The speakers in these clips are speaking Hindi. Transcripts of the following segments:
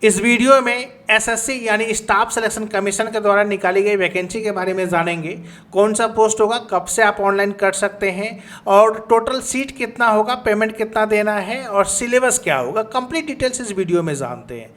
इस वीडियो में एसएससी यानी स्टाफ सिलेक्शन कमीशन के द्वारा निकाली गई वैकेंसी के बारे में जानेंगे। कौन सा पोस्ट होगा, कब से आप ऑनलाइन कर सकते हैं और टोटल सीट कितना होगा, पेमेंट कितना देना है और सिलेबस क्या होगा, कंप्लीट डिटेल्स इस वीडियो में जानते हैं।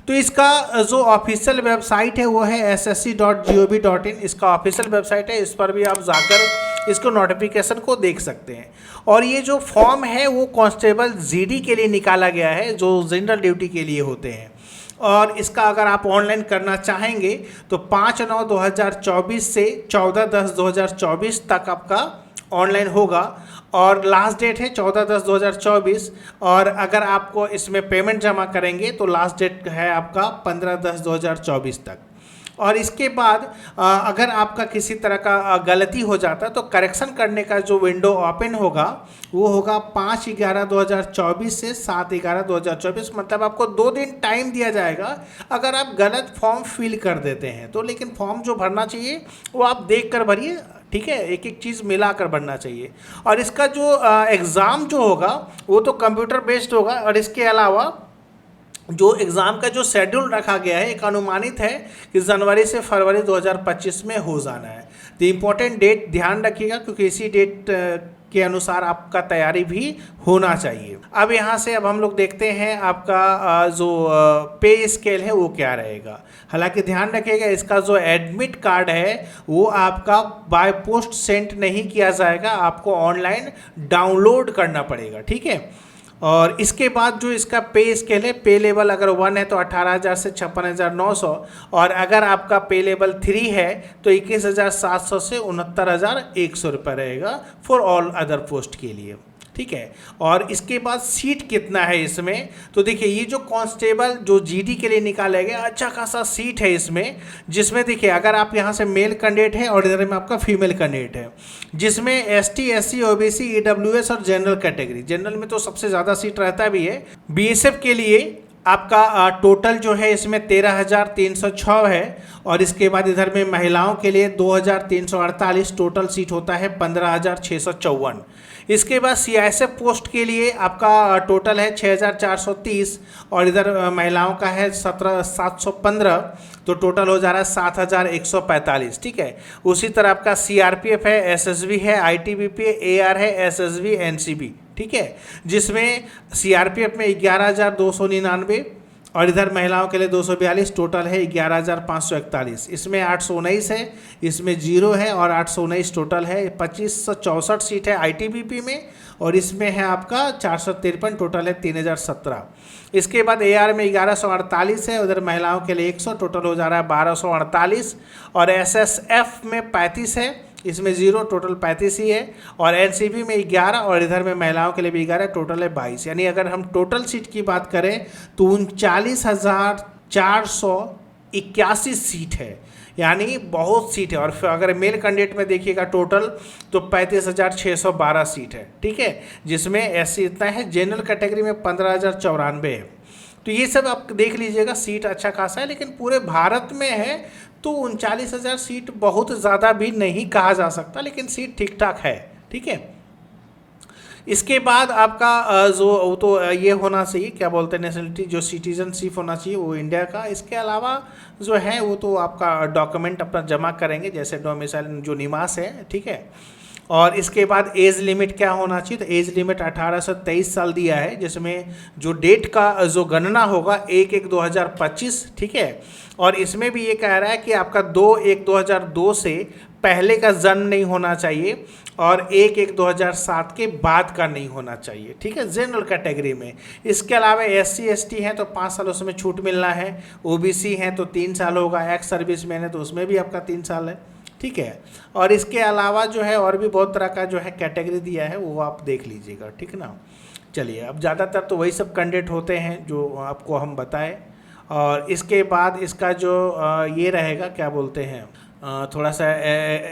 तो इसका जो ऑफिशियल वेबसाइट है वो है ssc.gov.in। इसका ऑफिशियल वेबसाइट है, इस पर भी आप जाकर इसको नोटिफिकेशन को देख सकते हैं। और ये जो फॉर्म है वो कांस्टेबल जीडी के लिए निकाला गया है, जो जनरल ड्यूटी के लिए होते हैं। और इसका अगर आप ऑनलाइन करना चाहेंगे तो 5/9/2024 से 14/10/2024 तक आपका ऑनलाइन होगा और लास्ट डेट है 14/10/2024। और अगर आपको इसमें पेमेंट जमा करेंगे तो लास्ट डेट है आपका 15/10/2024 तक। और इसके बाद अगर आपका किसी तरह का गलती हो जाता है तो करेक्शन करने का जो विंडो ओपन होगा वो होगा 5/11/2024 से 7/11/2024। मतलब आपको 2 दिन टाइम दिया जाएगा अगर आप गलत फॉर्म फिल कर देते हैं तो। लेकिन फॉर्म जो भरना चाहिए वो आप देख कर भरिए, ठीक है, एक एक चीज़ मिलाकर बनना चाहिए। और इसका जो एग्ज़ाम जो होगा वो तो कंप्यूटर बेस्ड होगा। और इसके अलावा जो एग्ज़ाम का जो शेड्यूल रखा गया है एक अनुमानित है कि जनवरी से फरवरी 2025 में हो जाना है। तो इम्पोर्टेंट डेट ध्यान रखिएगा क्योंकि इसी डेट के अनुसार आपका तैयारी भी होना चाहिए। अब यहाँ से अब हम लोग देखते हैं आपका जो पे स्केल है वो क्या रहेगा। हालांकि ध्यान रखिएगा इसका जो एडमिट कार्ड है वो आपका बाय पोस्ट सेंड नहीं किया जाएगा, आपको ऑनलाइन डाउनलोड करना पड़ेगा, ठीक है। और इसके बाद जो इसका पे स्केल है, पे लेवल अगर 1 है तो 18,000 से 56,900 और अगर आपका पे लेवल 3 है तो 21,700 से 69,100 रुपये रहेगा फॉर ऑल अदर पोस्ट के लिए, ठीक है। और इसके बाद सीट कितना है इसमें, तो देखिए ये जो कांस्टेबल जो जीडी के लिए निकाला गया अच्छा खासा सीट है इसमें, जिसमें देखिए अगर आप यहाँ से मेल कैंडिडेट है और इधर में आपका फीमेल कैंडिडेट है, जिसमें एसटी, एससी, ओबीसी, ईडब्ल्यूएस और जनरल कैटेगरी। जनरल में तो सबसे ज़्यादा सीट रहता भी है। बीएसएफ के लिए आपका टोटल जो है इसमें 13,306 है। और इसके बाद इधर में महिलाओं के लिए 2,348 टोटल सीट होता है, 15,654। इसके बाद सीआईएसएफ पोस्ट के लिए आपका टोटल है 6,430 और इधर महिलाओं का है 17,715, तो टोटल हो जा रहा है 7,145, ठीक है। उसी तरह आपका सीआरपीएफ है, एसएसबी है, आईटीबीपी है, एआर है, एसएसबी, एनसीबी, ठीक है, जिसमें सीआरपीएफ में 11,299 और इधर महिलाओं के लिए 242, टोटल है 11,541। इसमें 819 है, इसमें 0 है और 819 टोटल है। 2,564 सीट है आईटीबीपी में और इसमें है आपका 453, टोटल है 3,017। इसके बाद एआर में 1148 है, उधर महिलाओं के लिए 100, टोटल हो जा रहा है 1,248। और एसएसएफ में 35 है, इसमें 0, टोटल 35 ही है। और एनसीबी में 11 और इधर में महिलाओं के लिए भी 11, टोटल है 22। यानी अगर हम टोटल सीट की बात करें तो 39,481 सीट है, यानी बहुत सीट है। और फिर अगर मेल कैंडिडेट में देखिएगा टोटल तो 35,612 सीट है, ठीक है, जिसमें एससी इतना है, जनरल कैटेगरी में 15,094 है। तो ये सब आप देख लीजिएगा, सीट अच्छा खासा है, लेकिन पूरे भारत में है तो 39,000 सीट बहुत ज़्यादा भी नहीं कहा जा सकता, लेकिन सीट ठीक ठाक है, ठीक है। इसके बाद आपका जो तो ये होना चाहिए, क्या बोलते हैं, नेशनलिटी जो सिटीजनशिप होना चाहिए वो इंडिया का। इसके अलावा जो है वो तो आपका डॉक्यूमेंट अपना जमा करेंगे, जैसे डोमिसाइल जो निवास है, ठीक है। और इसके बाद एज लिमिट क्या होना चाहिए, तो एज लिमिट 18 से 23 साल दिया है, जिसमें जो डेट का जो गणना होगा 1/1/2025, ठीक है। और इसमें भी ये कह रहा है कि आपका 2/1/2002 से पहले का जन्म नहीं होना चाहिए और 1/1/2007 के बाद का नहीं होना चाहिए, ठीक है, जनरल कैटेगरी में। इसके अलावा एससी एसटी हैं तो 5 साल उसमें छूट मिलना है, ओबीसी हैं तो 3 साल होगा, एक्स सर्विस मैन है तो उसमें भी आपका 3 साल है, ठीक है। और इसके अलावा जो है और भी बहुत तरह का जो है कैटेगरी दिया है वो आप देख लीजिएगा, ठीक है ना। चलिए, अब ज़्यादातर तो वही सब कैंडिडेट होते हैं जो आपको हम बताएं। और इसके बाद इसका जो ये रहेगा, क्या बोलते हैं, थोड़ा सा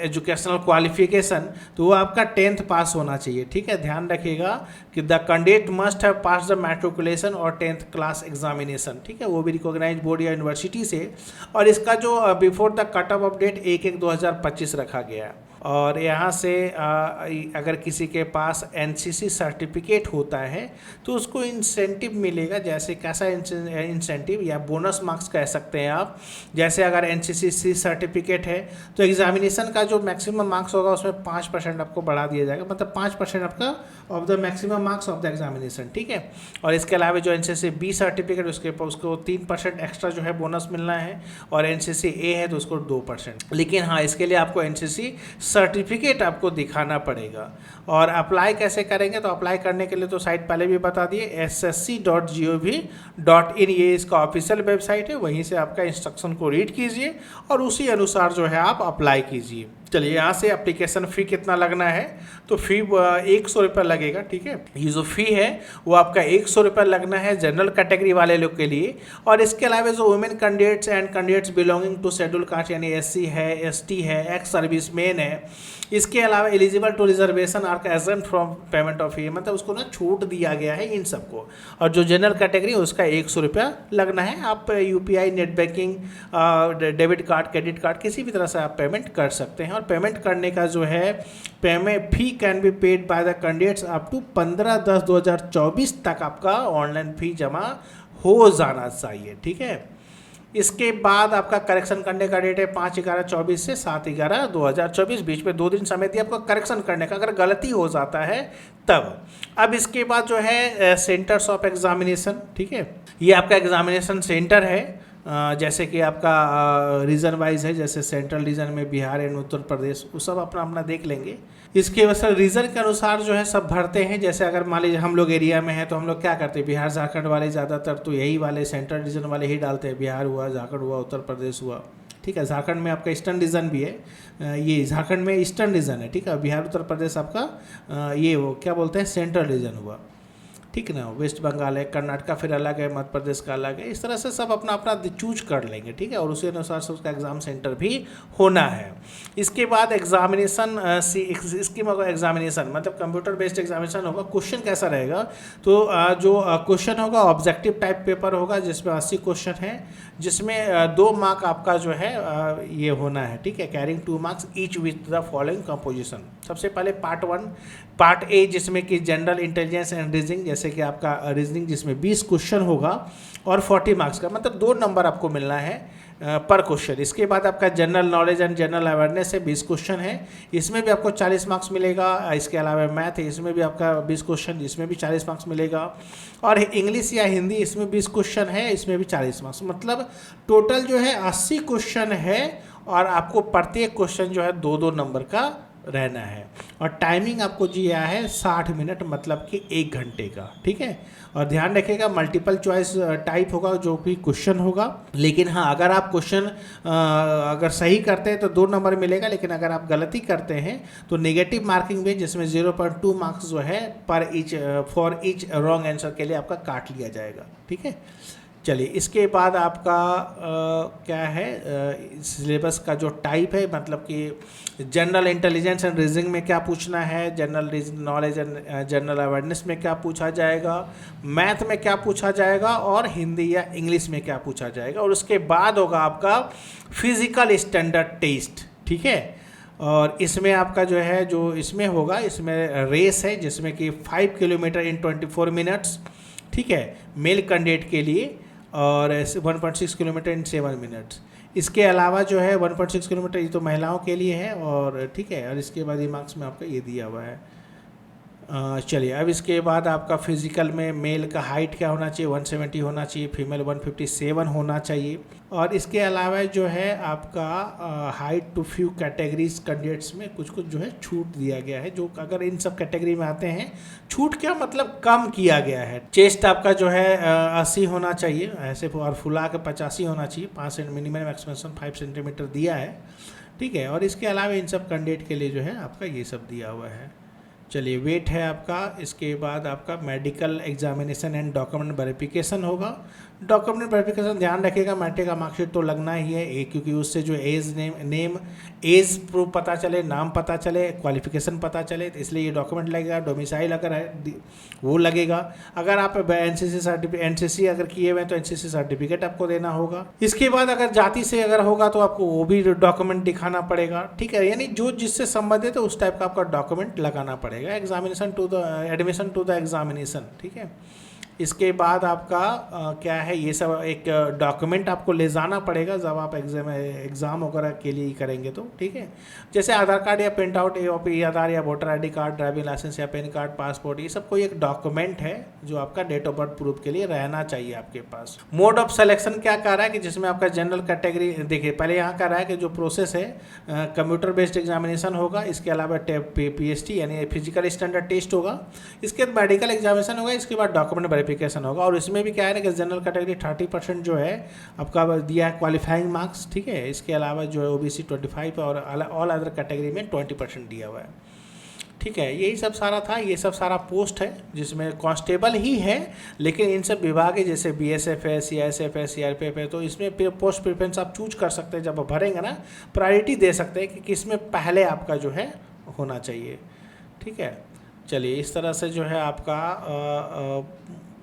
एजुकेशनल क्वालिफिकेशन, तो वो आपका 10th पास होना चाहिए, ठीक है। ध्यान रखिएगा कि the candidate must have pass the matriculation और 10th क्लास एग्जामिनेशन, ठीक है, वो भी रिकॉग्नाइज बोर्ड या यूनिवर्सिटी से। और इसका जो before the cut off date 1/1/2025 रखा गया है। और यहाँ से अगर किसी के पास एनसीसी सर्टिफिकेट होता है तो उसको इंसेंटिव मिलेगा। जैसे कैसा इंसेंटिव या बोनस मार्क्स कह सकते हैं आप। जैसे अगर एनसीसी सर्टिफिकेट है तो एग्जामिनेशन का जो मैक्सिमम मार्क्स होगा उसमें 5% आपको बढ़ा दिया जाएगा, मतलब 5% आपका of the maximum marks of the examination, ठीक है। और इसके अलावा जो एनसीसी बी सर्टिफिकेट उसको 3% एक्स्ट्रा जो है बोनस मिलना है, और एनसीसी ए है तो उसको 2%। लेकिन हाँ, इसके लिए आपको एनसीसी सर्टिफिकेट आपको दिखाना पड़ेगा। और अप्लाई कैसे करेंगे, तो अप्लाई करने के लिए तो साइट पहले भी बता दिए, ssc.gov.in ये इसका ऑफिशियल वेबसाइट है। वहीं से आपका इंस्ट्रक्शन को रीड कीजिए और उसी अनुसार जो है आप अप्लाई कीजिए। चलिए, यहाँ से एप्लीकेशन फ़ी कितना लगना है, तो फ़ी 100 रुपये लगेगा, ठीक है। ये जो फ़ी है वो आपका 100 रुपये लगना है जनरल कैटेगरी वाले लोग के लिए। और इसके अलावा जो women candidates and candidates belonging to scheduled caste यानी SC है, ST है, एक्स सर्विस मैन है, इसके अलावा eligible to reservation are exempt from payment of fee, मतलब उसको ना छूट दिया गया है इन सबको। और जो जनरल कैटेगरी है उसका 100 रुपया लगना है। आप UPI, net banking, debit card, credit card किसी भी तरह से आप पेमेंट कर सकते हैं। और पेमेंट करने का जो है payment fee can be paid by the candidates up to 15/10/2024 तक आपका ऑनलाइन फ़ी जमा हो जाना चाहिए, ठीक है। इसके बाद आपका करेक्शन करने का डेट है 5/11/24 से 7/11/2024, बीच में 2 दिन समय दिया आपको करेक्शन करने का, अगर गलती हो जाता है तब। अब इसके बाद जो है सेंटर्स ऑफ एग्जामिनेशन, ठीक है। ये आपका एग्जामिनेशन सेंटर है। जैसे कि आपका रीजन वाइज है, जैसे सेंट्रल रीजन में बिहार एंड उत्तर प्रदेश, वो सब अपना अपना देख लेंगे। इसके वजह रीजन के अनुसार जो है सब भरते हैं। जैसे अगर मान लीजिए हम लोग एरिया में हैं तो हम लोग क्या करते हैं, बिहार झारखंड वाले ज़्यादातर तो यही वाले सेंट्रल रीजन वाले ही डालते हैं, बिहार हुआ, झारखंड हुआ, उत्तर प्रदेश हुआ, ठीक है। झारखंड में आपका ईस्टर्न रीजन भी है, ये झारखंड में ईस्टर्न रीजन है, ठीक है। बिहार उत्तर प्रदेश आपका ये वो क्या बोलते हैं सेंट्रल रीजन हुआ, ठीक है ना। वेस्ट बंगाल है, कर्नाटका फिर अलग है, मध्य प्रदेश का अलग है। इस तरह से सब अपना अपना चूज कर लेंगे, ठीक है। और उसी अनुसार से उसका एग्ज़ाम सेंटर भी होना है। इसके बाद एग्जामिनेशन इसकी एग्जामिनेशन मतलब कंप्यूटर बेस्ड एग्जामिनेशन होगा। क्वेश्चन कैसा रहेगा, तो जो क्वेश्चन होगा ऑब्जेक्टिव टाइप पेपर होगा, जिसमें 80 क्वेश्चन है, जिसमें 2 मार्क आपका जो है ये होना है, ठीक है। Carrying 2 marks each with the following composition. सबसे पहले पार्ट ए जिसमें कि जनरल इंटेलिजेंस एंड रीजनिंग, जैसे कि आपका रीजनिंग जिसमें 20 क्वेश्चन होगा और 40 मार्क्स का, मतलब 2 नंबर आपको मिलना है पर क्वेश्चन। इसके बाद आपका general knowledge and general awareness है, 20 क्वेश्चन है, इसमें भी आपको 40 मार्क्स मिलेगा। इसके अलावा मैथ है, इसमें भी आपका 20 क्वेश्चन, इसमें भी 40 मार्क्स मिलेगा। और इंग्लिश या हिंदी, इसमें 20 क्वेश्चन है, इसमें भी 40 मार्क्स, मतलब टोटल जो है 80 क्वेश्चन है। और आपको प्रत्येक क्वेश्चन जो है 2-2 नंबर का रहना है। और टाइमिंग आपको दिया है 60 मिनट, मतलब कि 1 घंटे का, ठीक है। और ध्यान रखिएगा मल्टीपल चॉइस टाइप होगा जो भी क्वेश्चन होगा। लेकिन हाँ, अगर आप क्वेश्चन अगर सही करते हैं तो 2 नंबर मिलेगा, लेकिन अगर आप गलती करते हैं तो नेगेटिव मार्किंग भी, जिसमें 0.2 मार्क्स जो है फॉर ईच रॉन्ग आंसर के लिए आपका काट लिया जाएगा, ठीक है। चलिए, इसके बाद आपका क्या है सिलेबस का जो टाइप है, मतलब कि जनरल इंटेलिजेंस एंड रीजनिंग में क्या पूछना है, general knowledge and general awareness में क्या पूछा जाएगा, मैथ में क्या पूछा जाएगा, और हिंदी या इंग्लिश में क्या पूछा जाएगा। और उसके बाद होगा आपका फिजिकल स्टैंडर्ड टेस्ट, ठीक है। और इसमें आपका जो है जो इसमें होगा, इसमें रेस है जिसमें कि 5 किलोमीटर इन 24 मिनट्स, ठीक है, मेल कैंडिडेट के लिए, और 1.6 किलोमीटर इन 7 मिनट्स। इसके अलावा जो है 1.6 किलोमीटर ये तो महिलाओं के लिए है, और ठीक है। और इसके बाद ये मार्क्स में आपका ये दिया हुआ है। चलिए, अब इसके बाद आपका फिजिकल में मेल का हाइट क्या होना चाहिए, 170 होना चाहिए, फीमेल 157 होना चाहिए। और इसके अलावा जो है आपका height to few categories candidates में कुछ कुछ जो है छूट दिया गया है, जो अगर इन सब कैटेगरी में आते हैं, छूट क्या मतलब कम किया गया है। चेस्ट आपका जो है 80 होना चाहिए ऐसे, और फुला के 85 होना चाहिए, 5 मिनिमम एक्सपेंशन 5 सेंटीमीटर दिया है, ठीक है। और इसके अलावा इन सब कैंडिडेट के लिए जो है आपका ये सब दिया हुआ है। चलिए, वेट है आपका। इसके बाद आपका medical examination and document verification होगा, डॉक्यूमेंट वेरिफिकेशन ध्यान रखिएगा, मैट्रिक का मार्कशीट तो लगना ही है, क्योंकि उससे जो एज प्रूफ पता चले, नाम पता चले, क्वालिफिकेशन पता चले, तो इसलिए ये डॉक्यूमेंट लगेगा। डोमिसाइल अगर है वो लगेगा। अगर आप एनसीसी अगर किए हुए हैं तो एनसीसी सर्टिफिकेट आपको देना होगा। इसके बाद अगर जाति से अगर होगा तो आपको वो भी डॉक्यूमेंट दिखाना पड़ेगा, ठीक है। यानी जो जिससे संबंधित है उस टाइप का आपका डॉक्यूमेंट लगाना पड़ेगा। एडमिशन टू द एग्जामिनेशन, ठीक है। इसके बाद आपका क्या है, ये सब एक डॉक्यूमेंट आपको ले जाना पड़ेगा जब आप एग्ज़ाम वगैरह के लिए करेंगे तो, ठीक है। जैसे आधार कार्ड या प्रिंट आउट आधार या voter ID card, driving licence या पैन कार्ड, पासपोर्ट, ये सब कोई एक डॉक्यूमेंट है जो आपका डेट ऑफ बर्थ प्रूफ के लिए रहना चाहिए आपके पास। मोड ऑफ सिलेक्शन क्या कर रहा है कि जिसमें आपका जनरल कैटेगरी, देखिए पहले यहाँ कर रहा है कि जो प्रोसेस है कंप्यूटर बेस्ड एग्जामिनेशन होगा, इसके अलावा PST यानी फिजिकल स्टैंडर्ड टेस्ट होगा, इसके बाद मेडिकल एग्जामिनेशन होगा, इसके बाद डॉक्यूमेंट वेरिफिकेशन होगा। और इसमें भी क्या है ना कि जनरल कैटेगरी 30% जो है आपका दिया है क्वालिफाइंग मार्क्स, ठीक है। इसके अलावा जो है OBC 25 और ऑल अदर कैटेगरी में 20% दिया हुआ है, ठीक है। यही सब सारा था, ये सब सारा पोस्ट है जिसमें कांस्टेबल ही है, लेकिन इन सब विभाग है जैसे BSF है, CISF है, CRPF है, तो इसमें पोस्ट प्रेफरेंस आप चूज कर सकते हैं। जब आप भरेंगे ना, प्रायोरिटी दे सकते हैं कि किसमें पहले आपका जो है होना चाहिए, ठीक है। चलिए, इस तरह से जो है आपका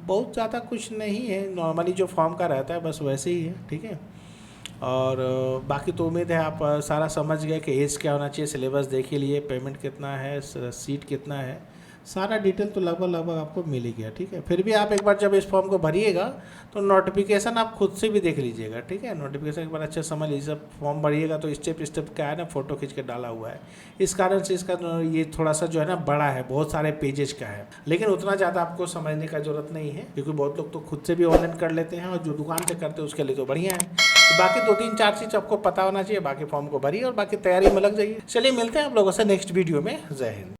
बहुत ज़्यादा कुछ नहीं है, नॉर्मली जो फॉर्म का रहता है बस वैसे ही है, ठीक है। और बाकी तो उम्मीद है आप सारा समझ गए कि एज क्या होना चाहिए, सिलेबस देख ही लिए, पेमेंट कितना है, सीट कितना है, सारा डिटेल तो लगभग आपको मिल ही गया, ठीक है। फिर भी आप एक बार जब इस फॉर्म को भरिएगा तो नोटिफिकेशन आप खुद से भी देख लीजिएगा, ठीक है। नोटिफिकेशन एक बार अच्छे समझ लीजिए। सब फॉर्म भरिएगा तो स्टेप क्या है ना, फोटो खींच के डाला हुआ है, इस कारण से इसका ये थोड़ा सा जो है ना बड़ा है, बहुत सारे पेजेस का है, लेकिन उतना ज़्यादा आपको समझने का जरूरत नहीं है, क्योंकि बहुत लोग तो खुद से भी ऑनलाइन कर लेते हैं, और जो दुकान से करते हैं उसके लिए तो बढ़िया है। तो बाकी 2-3-4 चीज़ आपको पता होना चाहिए, बाकी फॉर्म को भरिए और बाकी तैयारी में लग जाइए। चलिए, मिलते हैं आप लोगों से नेक्स्ट वीडियो में। जय हिंद।